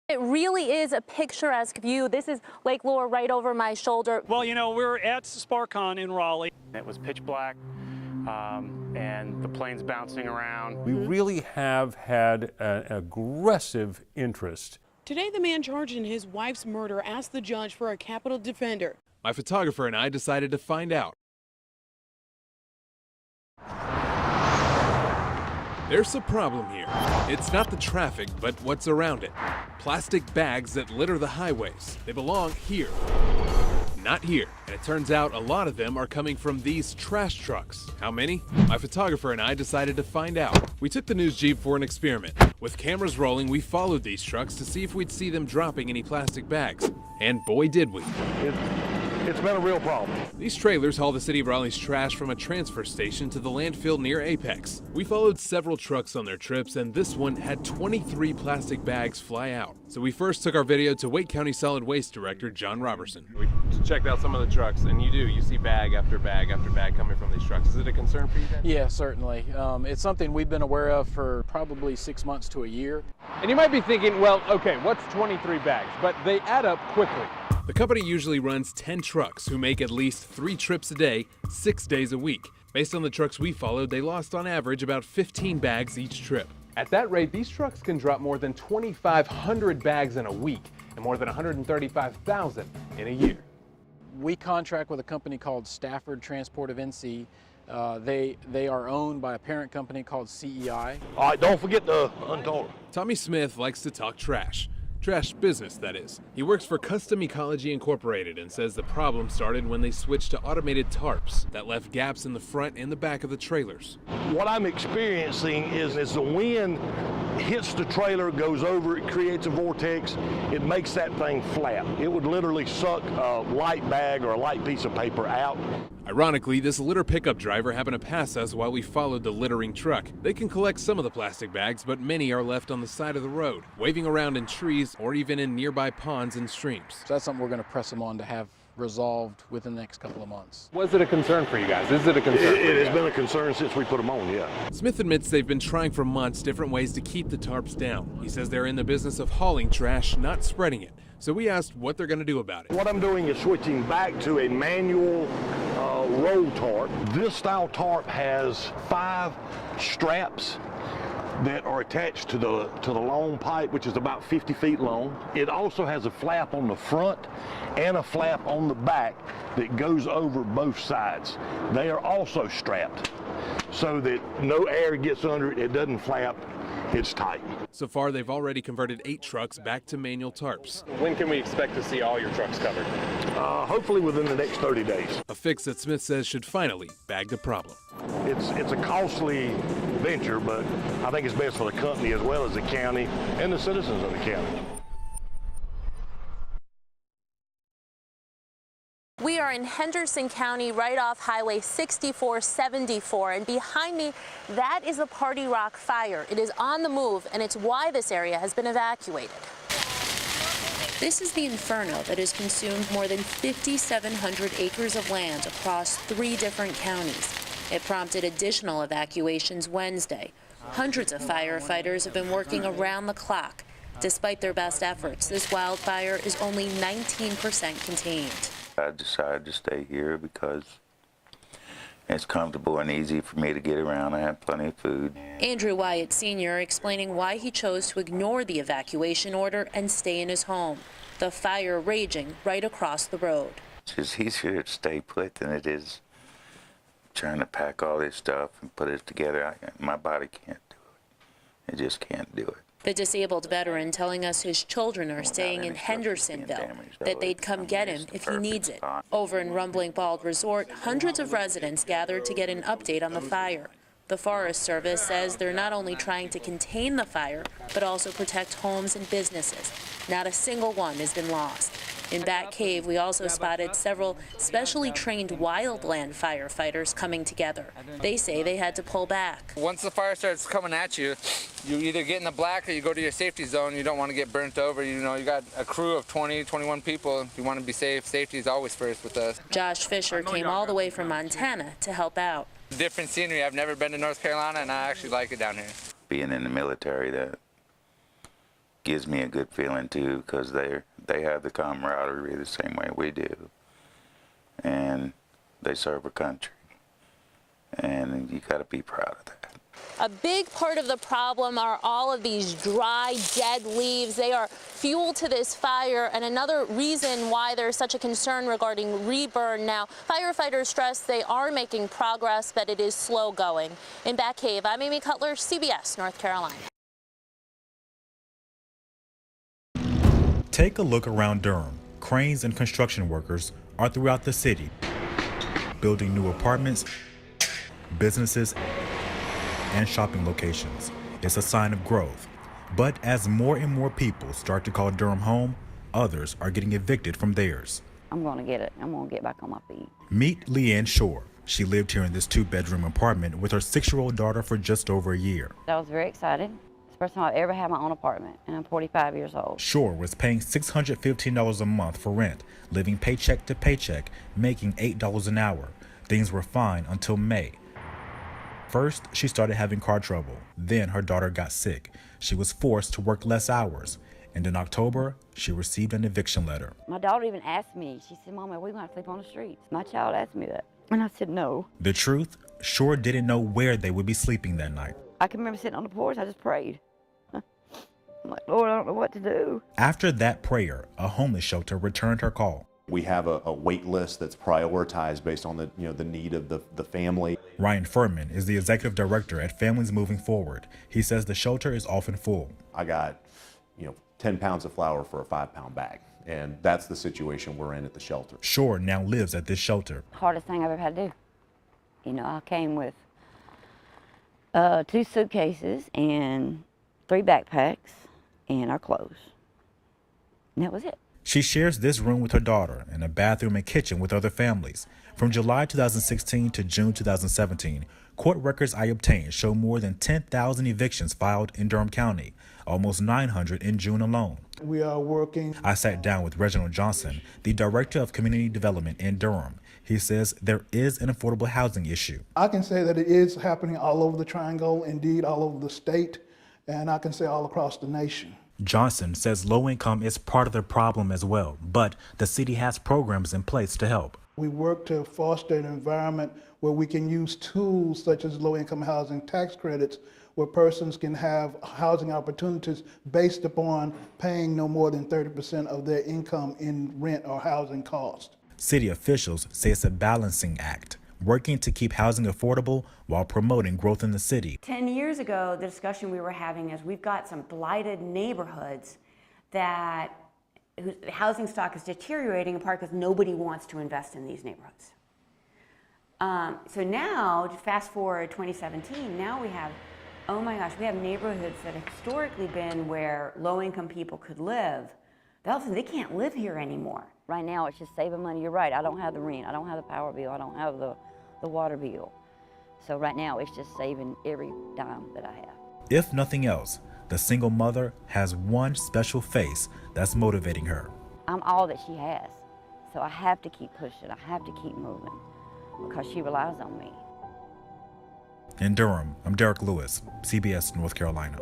It really is a picturesque view. This is Lake Lure right over my shoulder. Well, you know, we're at SparkCon in Raleigh. It was pitch black, and the plane's bouncing around. We really have had an aggressive interest. Today, the man charged in his wife's murder asked the judge for a capital defender. My photographer and I decided to find out. There's a problem here. It's not the traffic, but what's around it. Plastic bags that litter the highways. They belong here, not here. And it turns out a lot of them are coming from these trash trucks. How many? My photographer and I decided to find out. We took the news jeep for an experiment. With cameras rolling, we followed these trucks to see if we'd see them dropping any plastic bags. And boy, did we. It's been a real problem. These trailers haul the city of Raleigh's trash from a transfer station to the landfill near Apex. We followed several trucks on their trips, and this one had 23 plastic bags fly out. So we first took our video to Wake County Solid Waste Director John Robertson. We checked out some of the trucks, and you see bag after bag after bag coming from these trucks. Is it a concern for you guys? Yeah, certainly. It's something we've been aware of for probably 6 months to a year. And you might be thinking, well, okay, what's 23 bags? But they add up quickly. The company usually runs 10 trucks who make at least 3 trips a day, 6 days a week. Based on the trucks we followed, they lost on average about 15 bags each trip. At that rate, these trucks can drop more than 2,500 bags in a week and more than 135,000 in a year. We contract with a company called Stafford Transport of NC. They are owned by a parent company called CEI. All right, don't forget the untold. Tommy Smith likes to talk trash. Trash business, that is. He works for Custom Ecology Incorporated and says the problem started when they switched to automated tarps that left gaps in the front and the back of the trailers. What I'm experiencing is as the wind hits the trailer, goes over, it creates a vortex, it makes that thing flap. It would literally suck a light bag or a light piece of paper out. Ironically, this litter pickup driver happened to pass us while we followed the littering truck. They can collect some of the plastic bags, but many are left on the side of the road, waving around in trees or even in nearby ponds and streams. So that's something we're going to press them on to have resolved within the next couple of months. Was it a concern for you guys? Is it a concern? It has been a concern since we put them on, yeah. Smith admits they've been trying for months different ways to keep the tarps down. He says they're in the business of hauling trash, not spreading it. So we asked what they're going to do about it. What I'm doing is switching back to a manual roll tarp. This style tarp has 5 straps that are attached to the long pipe, which is about 50 feet long. It also has a flap on the front and a flap on the back that goes over both sides. They are also strapped so that no air gets under it, it doesn't flap, it's tight. So far, they've already converted 8 trucks back to manual tarps. When can we expect to see all your trucks covered? Hopefully within the next 30 days. A fix that Smith says should finally bag the problem. It's a costly venture, but I think it's best for the company as well as the county and the citizens of the county. We are in Henderson County, right off Highway 6474, and behind me, that is the Party Rock fire. It is on the move, and it's why this area has been evacuated. This is the inferno that has consumed more than 5,700 acres of land across 3 different counties. It prompted additional evacuations Wednesday. Hundreds of firefighters have been working around the clock. Despite their best efforts, this wildfire is only 19% contained. I decided to stay here because it's comfortable and easy for me to get around. I have plenty of food. Andrew Wyatt Sr. explaining why he chose to ignore the evacuation order and stay in his home. The fire raging right across the road. It's just easier to stay put than it is trying to pack all this stuff and put it together. My body can't do it. It just can't do it. The disabled veteran telling us his children are staying in Hendersonville, that they'd come get him if he needs it. Over in Rumbling Bald Resort, hundreds of residents gathered to get an update on the fire. The Forest Service says they're not only trying to contain the fire, but also protect homes and businesses. Not a single one has been lost. In Bat Cave, we also spotted several specially trained wildland firefighters coming together. They say they had to pull back. Once the fire starts coming at you, you either get in the black or you go to your safety zone. You don't want to get burnt over. You know, you got a crew of 20, 21 people. You want to be safe. Safety is always first with us. Josh Fisher came all the way from Montana to help out. Different scenery. I've never been to North Carolina, and I actually like it down here. Being in the military, that gives me a good feeling too, because they have the camaraderie the same way we do, and they serve a country, and you got to be proud of that. A big part of the problem are all of these dry, dead leaves. They are fuel to this fire, and another reason why there's such a concern regarding reburn. Now, firefighters stress they are making progress, but it is slow going. In Bat Cave, I'm Amy Cutler, CBS, North Carolina. Take a look around Durham. Cranes and construction workers are throughout the city, building new apartments, businesses, and shopping locations. It's a sign of growth. But as more and more people start to call Durham home, others are getting evicted from theirs. I'm going to get it. I'm going to get back on my feet. Meet Leanne Shore. She lived here in this 2-bedroom apartment with her 6-year-old daughter for just over a year. I was very excited. It's the first time I've ever had my own apartment, and I'm 45 years old. Shore was paying $615 a month for rent, living paycheck to paycheck, making $8 an hour. Things were fine until May. First, she started having car trouble. Then her daughter got sick. She was forced to work less hours. And in October, she received an eviction letter. My daughter even asked me, she said, Mama, we're going to sleep on the streets. My child asked me that. And I said, no. The truth, Shore didn't know where they would be sleeping that night. I can remember sitting on the porch, I just prayed. I'm like, Lord, I don't know what to do. After that prayer, a homeless shelter returned her call. We have a wait list that's prioritized based on the need of the family. Ryan Furman is the executive director at Families Moving Forward. He says the shelter is often full. I got 10 pounds of flour for a 5-pound bag, and that's the situation we're in at the shelter. Shore now lives at this shelter. Hardest thing I've ever had to do. I came with 2 suitcases and 3 backpacks and our clothes, and that was it. She shares this room with her daughter and a bathroom and kitchen with other families. From July 2016 to June 2017, court records I obtained show more than 10,000 evictions filed in Durham County, almost 900 in June alone. We are working. I sat down with Reginald Johnson, the Director of Community Development in Durham. He says there is an affordable housing issue. I can say that it is happening all over the Triangle, indeed all over the state, and I can say all across the nation. Johnson says low income is part of the problem as well, but the city has programs in place to help. We work to foster an environment where we can use tools such as low-income housing tax credits, where persons can have housing opportunities based upon paying no more than 30% of their income in rent or housing cost. City officials say it's a balancing act, working to keep housing affordable while promoting growth in the city. 10 years ago, the discussion we were having is we've got some blighted neighborhoods that housing stock is deteriorating in part because nobody wants to invest in these neighborhoods. So now, fast forward 2017, now we have, oh my gosh, we have neighborhoods that have historically been where low-income people could live. All of a sudden, they can't live here anymore. Right now, it's just saving money. You're right. I don't have the rent. I don't have the power bill. I don't have the water bill. So right now, it's just saving every dime that I have. If nothing else, the single mother has one special face that's motivating her. I'm all that she has. So I have to keep pushing. I have to keep moving because she relies on me. In Durham, I'm Derek Lewis, CBS North Carolina.